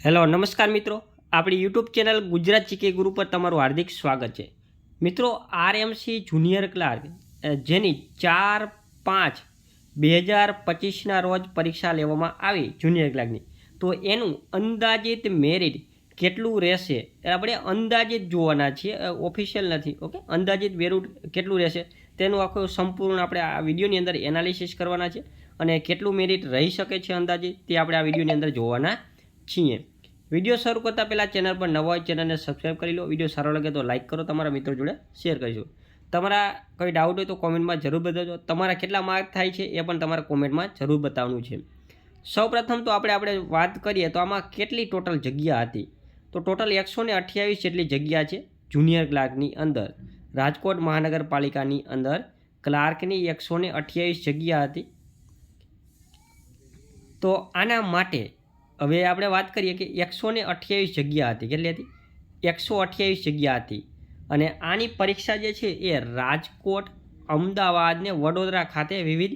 Hello નમસ્કાર મિત્રો, આપણી યુટ્યુબ ચેનલ ગુજરાત જીકે ગુરુ પર તમારું હાર્દિક સ્વાગત છે. મિત્રો, આરએમસી જુનિયર ક્લાર્ક જેની 4/5/2025ના રોજ પરીક્ષા લેવામાં આવી જુનિયર ક્લાર્કની, તો એનું અંદાજિત મેરિટ કેટલું રહેશે આપણે અંદાજિત જોવાના છીએ, ઓફિશિયલ નથી. ઓકે, અંદાજિત મેરિટ કેટલું રહેશે તેનું આખું સંપૂર્ણ આપણે આ વિડીયોની અંદર એનાલિસિસ કરવાના છે અને કેટલું મેરિટ રહી શકે છે અંદાજિત તે આપણે આ વિડીયોની અંદર જોવાના છીએ. વિડીયો શરૂ કરતાં પહેલાં ચેનલ પર નવા હોય ચેનલને સબસ્ક્રાઈબ કરી લો. વિડીયો સારો લાગે તો લાઇક કરો, તમારા મિત્રો જોડે શેર કરીશું. તમારા કોઈ ડાઉટ હોય તો કોમેન્ટમાં જરૂર બતાવજો. તમારા કેટલા માર્ક થાય છે એ પણ તમારા કોમેન્ટમાં જરૂર બતાવવાનું છે. સૌપ્રથમ તો આપણે વાત કરીએ તો આમાં કેટલી ટોટલ જગ્યા હતી, તો ટોટલ 128 જેટલી જગ્યા છે જુનિયર ક્લાર્કની અંદર. રાજકોટ મહાનગરપાલિકાની અંદર ક્લાર્કની 128 જગ્યા હતી. તો આના માટે હવે આપણે વાત કરીએ કે 128 જગ્યા હતી. કેટલી હતી? 128 જગ્યા હતી. અને આની પરીક્ષા જે છે એ રાજકોટ, અમદાવાદ ને વડોદરા ખાતે વિવિધ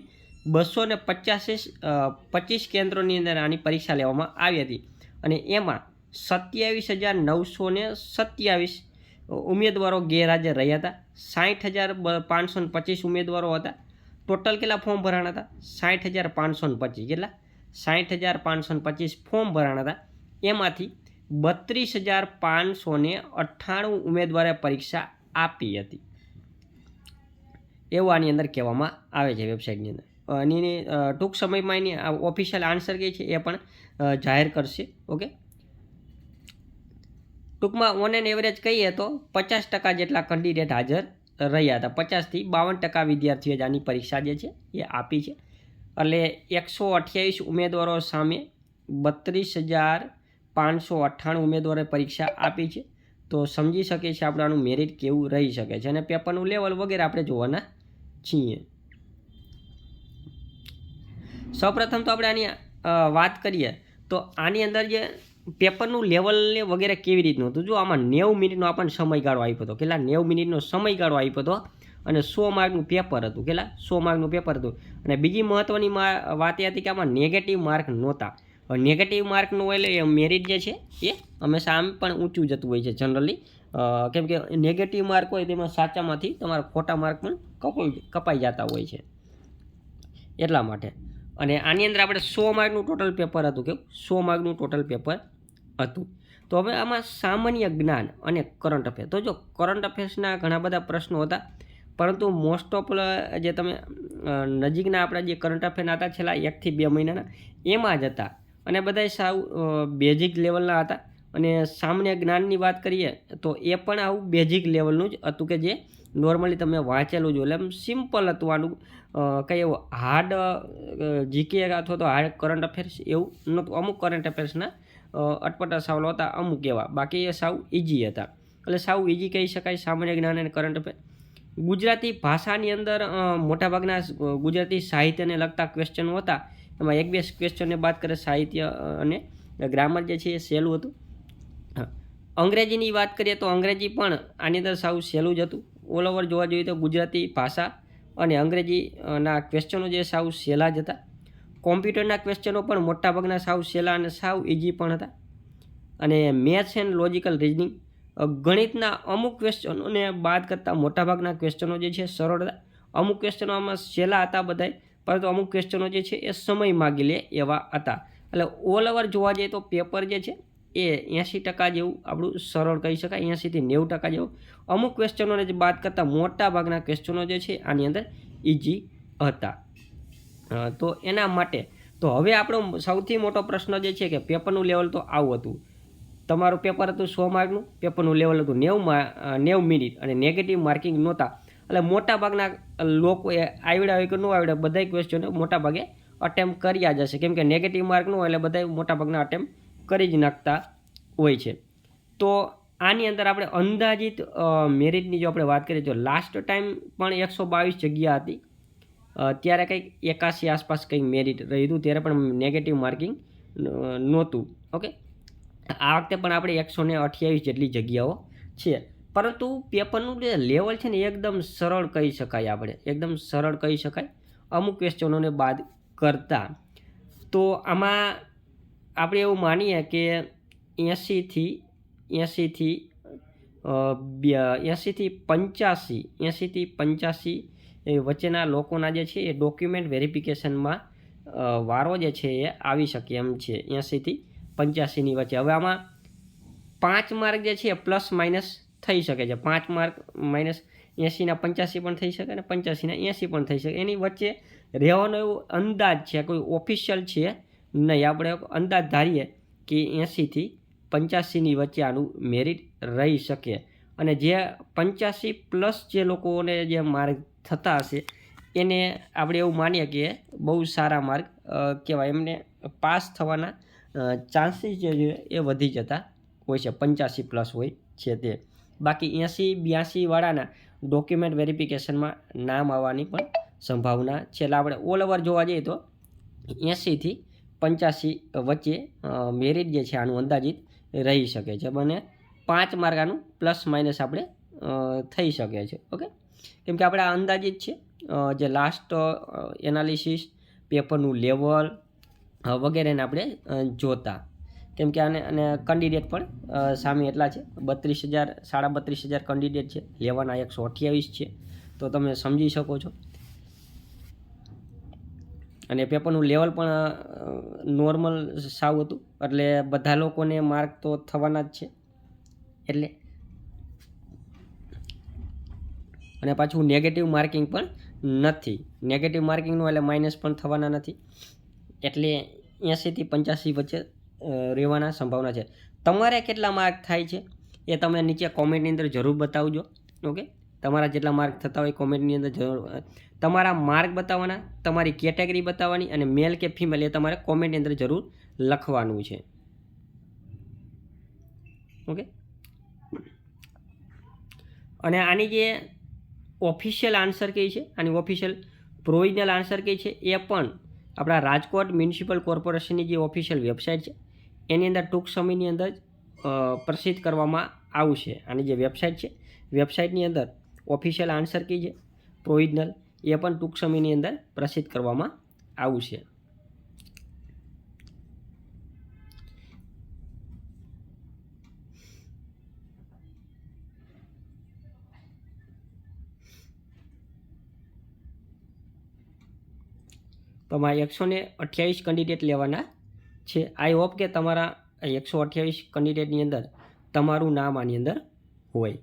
225 કેન્દ્રોની અંદર આની પરીક્ષા લેવામાં આવી હતી. અને એમાં 27,927 ઉમેદવારો ગેરહાજર રહ્યા હતા. 60,525 ઉમેદવારો હતા. ટોટલ કેટલા ફોર્મ ભરાણા હતા? 60,525. કેટલા? 60,525 ફોર્મ ભરાણા હતા. એમાંથી 32,598 ઉમેદવારે પરીક્ષા આપી હતી એવું આની અંદર કહેવામાં આવે છે વેબસાઇટની અંદર. એની ટૂંક સમયમાં એની ઓફિશિયલ આન્સર કઈ છે એ પણ જાહેર કરશે. ઓકે, ટૂંકમાં ઓન એન એવરેજ કહીએ તો 50% જેટલા કેન્ડિડેટ હાજર રહ્યા હતા. 50થી 52% વિદ્યાર્થીઓએ આની પરીક્ષા જે છે એ આપી છે. એટલે 128 ઉમેદવારો સામે 32,598 ઉમેદવારોએ પરીક્ષા આપી છે. તો સમજી શકીએ છીએ આપણે આનું મેરિટ કેવું રહી શકે છે અને પેપરનું લેવલ વગેરે આપણે જોવાના છીએ. સૌપ્રથમ તો આપણે આની વાત કરીએ તો આની અંદર જે પેપરનું લેવલ વગેરે કેવી રીતનું હતું. જો આમાં 90 મિનિટનો આપણને સમયગાળો આપ્યો હતો. કેટલા? 90 મિનિટનો સમયગાળો આપ્યો હતો અને 100 માર્કનું પેપર હતું. કેટલા? 100 માર્કનું પેપર હતું. અને બીજી મહત્ત્વની વાત એ હતી કે આમાં નેગેટિવ માર્ક નહોતા. નેગેટિવ માર્કનું હોય એટલે મેરિટ જે છે એ હંમેશા આમ પણ ઊંચું જતું હોય છે જનરલી. કેમ કે નેગેટિવ માર્ક હોય તેમાં સાચામાંથી તમારા ખોટા માર્ક પણ કપાઈ જતા હોય છે એટલા માટે. અને આની અંદર આપણે 100 માર્કનું ટોટલ પેપર હતું. કેવું? 100 માર્કનું ટોટલ પેપર હતું. તો હવે આમાં સામાન્ય જ્ઞાન અને કરંટ અફેર. તો જો કરંટ અફેર્સના ઘણા બધા પ્રશ્નો હતા, પરંતુ મોસ્ટ ઓફ જે તમે નજીકના આપણા જે કરંટ અફેરના હતા છેલ્લા 1 થી 2 મહિનાના એમાં જ હતા. અને બધા સાવ બેઝિક લેવલના હતા. અને સામાન્ય જ્ઞાનની વાત કરીએ તો એ પણ આવું બેઝિક લેવલનું જ હતું કે જે નોર્મલી તમે વાંચેલું જ. એટલે એમ સિમ્પલ હતું આનું. કંઈ એવું હાર્ડ જીકે અથવા તો હાર્ડ કરંટ અફેર્સ એવું નહોતું. અમુક કરંટ અફેર્સના અટપટા સવાલો હતા અમુક એવા, બાકી એ સાવ ઇઝી હતા. એટલે સાવ ઇઝી કહી શકાય સામાન્ય જ્ઞાન અને કરંટ અફેર. ગુજરાતી ભાષાની અંદર મોટાભાગના ગુજરાતી સાહિત્યને લગતા ક્વેશ્ચનો હતા. એમાં 1-2 ક્વેશ્ચનને બાદ કરે સાહિત્ય અને ગ્રામર જે છે એ સહેલું હતું. અંગ્રેજીની વાત કરીએ તો અંગ્રેજી પણ આની અંદર સાવ સહેલું જ હતું. ઓલ ઓવર જોવા જોઈએ તો ગુજરાતી ભાષા અને અંગ્રેજીના ક્વેશ્ચનો જે સાવ સહેલા જ હતા. કોમ્પ્યુટરના ક્વેશ્ચનો પણ મોટાભાગના સાવ સહેલા અને સાવ ઇઝી પણ હતા. અને મેથ્સ એન્ડ લોજિકલ રિઝનિંગ, ગણિતના અમુક ક્વેશ્ચનોને બાદ કરતાં મોટાભાગના ક્વેશ્ચનો જે છે સરળ હતા. અમુક ક્વેશ્ચનો આમાં સહેલા હતા બધાય, પરંતુ અમુક ક્વેશ્ચનો જે છે એ સમય માગી લે એવા હતા. એટલે ઓલ ઓવર જોવા જઈએ તો પેપર જે છે એ 80% જેવું આપણું સરળ કહી શકાય. 80 થી 90% જેવું. અમુક ક્વેશ્ચનોને જે બાદ કરતાં મોટાભાગના ક્વેશ્ચનો જે છે આની અંદર ઇઝી હતા. તો એના માટે તો હવે આપણો સૌથી મોટો પ્રશ્ન જે છે કે પેપરનું લેવલ તો આવું હતું. તમારું પેપર હતું 100 માર્કનું, પેપરનું લેવલ હતું 90 મિનિટ અને નેગેટિવ માર્કિંગ નહોતા. એટલે મોટાભાગના લોકોએ આવડ્યા હોય કે ન આવડ્યા બધા ક્વેશ્ચનો મોટાભાગે અટેમ્પ્ટ કર્યા જ હશે. કેમ કે નેગેટિવ માર્ક ન હોય એટલે બધા મોટાભાગના અટેમ્પ્ટ કરી જ નાખતા હોય છે. તો આની અંદર આપણે અંદાજિત મેરિટની જો આપણે વાત કરીએ તો લાસ્ટ ટાઈમ પણ 122 જગ્યા હતી. ત્યારે કંઈક 81 આસપાસ કંઈક મેરિટ રહ્યું હતું. ત્યારે પણ નેગેટિવ માર્કિંગ નહોતું. ઓકે, આ વખતે પણ આપણે 128 જેટલી જગ્યાઓ છે. પરંતુ પેપરનું જે લેવલ છે ને એકદમ સરળ કહી શકાય. આપણે એકદમ સરળ કહી શકાય અમુક ક્વેશ્ચનોને બાદ કરતાં. તો આમાં આપણે એવું માનીએ કે 80થી 85 એ વચ્ચેના લોકોના જે છે એ ડોક્યુમેન્ટ વેરિફિકેશનમાં વારો જે છે એ આવી શકે એમ છે 80થી 85ની વચ્ચે. હવે આમાં 5 માર્ક જે છે એ પ્લસ માઇનસ થઈ શકે છે. 5 માર્ક માઇનસ 80ના 85 પણ થઈ શકે અને 85ના 80 પણ થઈ શકે. એની વચ્ચે રહેવાનો એવો અંદાજ છે, કોઈ ઓફિશિયલ છે નહીં. આપણે અંદાજ ધારીએ કે 80થી 85ની વચ્ચે આનું મેરિટ રહી શકે. અને જે 85 પ્લસ જે લોકોને જે માર્ક થતા હશે એને આપણે એવું માનીએ કે બહુ સારા માર્ક કહેવાય. એમને પાસ થવાના ચાન્સીસ જે છે એ વધી જતા હોય છે, 85 પ્લસ હોય છે તે. બાકી 80-82 વાળાના ડોક્યુમેન્ટ વેરિફિકેશનમાં નામ આવવાની પણ સંભાવના છે. એટલે આપણે ઓલ ઓવર જોવા જઈએ તો 80થી 85 વચ્ચે મેરિટ જે છે આનું અંદાજિત રહી શકે છે. અને 5 માર્ક આનું પ્લસ માઇનસ આપણે થઈ શકે છે. ઓકે, કેમ કે આપણે આ અંદાજિત છે, જે લાસ્ટ એનાલિસિસ, પેપરનું લેવલ વગેરેને આપણે જોતા. કેમ કે અને કેન્ડિડેટ પણ સામે એટલા છે, 32,000 કેન્ડિડેટ છે, લેવાના 128 છે. તો તમે સમજી શકો છો. અને પેપરનું લેવલ પણ નોર્મલ સાવ હતું, એટલે બધા લોકોને માર્ક તો થવાના જ છે. એટલે અને પાછું નેગેટિવ માર્કિંગ પણ નથી. નેગેટિવ માર્કિંગનું એટલે માઇનસ પણ થવાના નથી. એટલે 80થી 85 વચ્ચે રહેવાના સંભાવના છે. તમારે કેટલા માર્ક થાય છે એ તમે નીચે કોમેન્ટની અંદર જરૂર બતાવજો. ઓકે, તમારા જેટલા માર્ક થતા હોય કોમેન્ટની અંદર જરૂર તમારા માર્ક બતાવવાના, તમારી કેટેગરી બતાવવાની, અને મેલ કે ફિમેલ એ તમારે કોમેન્ટની અંદર જરૂર લખવાનું છે. ઓકે, અને આની જે ઓફિશિયલ આન્સર કઈ છે, આની ઓફિશિયલ પ્રોવિઝનલ આન્સર કઈ છે, એ પણ આપણા રાજકોટ મ્યુનિસિપલ કોર્પોરેશનની જે ઓફિશિયલ વેબસાઇટ છે એની અંદર ટૂંક સમયની અંદર પ્રસિદ્ધ કરવામાં આવશે. આની જે વેબસાઇટ છે, વેબસાઇટની અંદર ઓફિશિયલ આન્સર કઈ છે પ્રોવિઝનલ, એ પણ ટૂંક સમયની અંદર પ્રસિદ્ધ કરવામાં આવશે. તો આમાં 128 કેન્ડિડેટ લેવાના છે. આઈ હોપ કે તમારા 128 કેન્ડિડેટની અંદર તમારું નામ આની અંદર હોય.